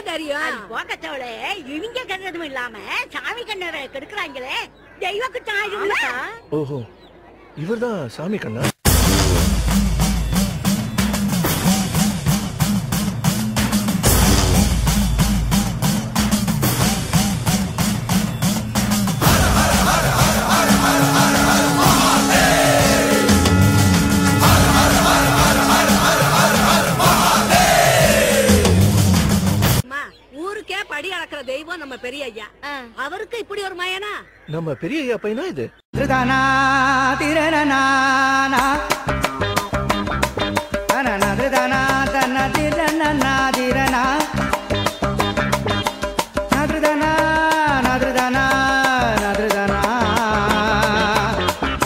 தெரியும்? போக்கத்தவளே, இவங்க கண்டதும் இல்லாம சாமி கண்ணரை கெடுக்கிறாங்களே, தெய்வ குற்றம் ஆயிடும்ல. ஓஹோ, இவர்தான் சாமி கண்ணா? படி அளக்கிற தெய்வம் நம்ம பெரிய ஐயா. அவருக்கு இப்படி ஒரு மயனா? நம்ம பெரிய ஐயா பையனா இது? திருதானா திரனா தனனா திருதானா தன திரனா திரனா நதுதானா நதுதானா நதுதானா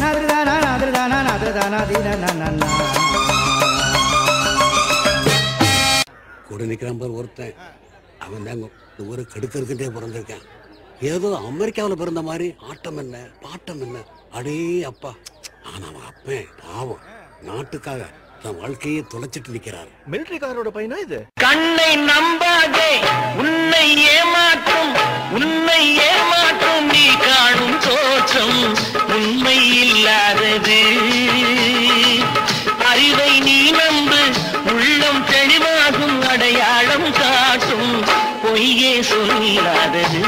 நதுதானா நதுதானா நதுதானா திரனா. கூட நிற்கிறான் பார் ஒருத்தன், அவன் தாங்க ஊரை கெடுக்கிறதுக்கிட்டே பிறந்திருக்கேன். ஏதோ அமெரிக்காவில் பிறந்த மாதிரி ஆட்டம் என்ன பாட்டம் என்ன, அடே அப்பா. ஆனா அவன் அப்பன் பாவம், நாட்டுக்காக தன் வாழ்க்கையே தொலைச்சிட்டு நிக்கிறாரு. மிலிட்டரிக்காரோட பையனா இது? கண்ணை நம்பாதே, உன்னை ஏமாற்றும் நீ காணும் தோற்றம் உண்மை இல்லாதது. அறிவை நீ நம்பு, உள்ளம் தெளிவாகும், அடையாளம் காட்டும் பொய்யே சொல்லாதது.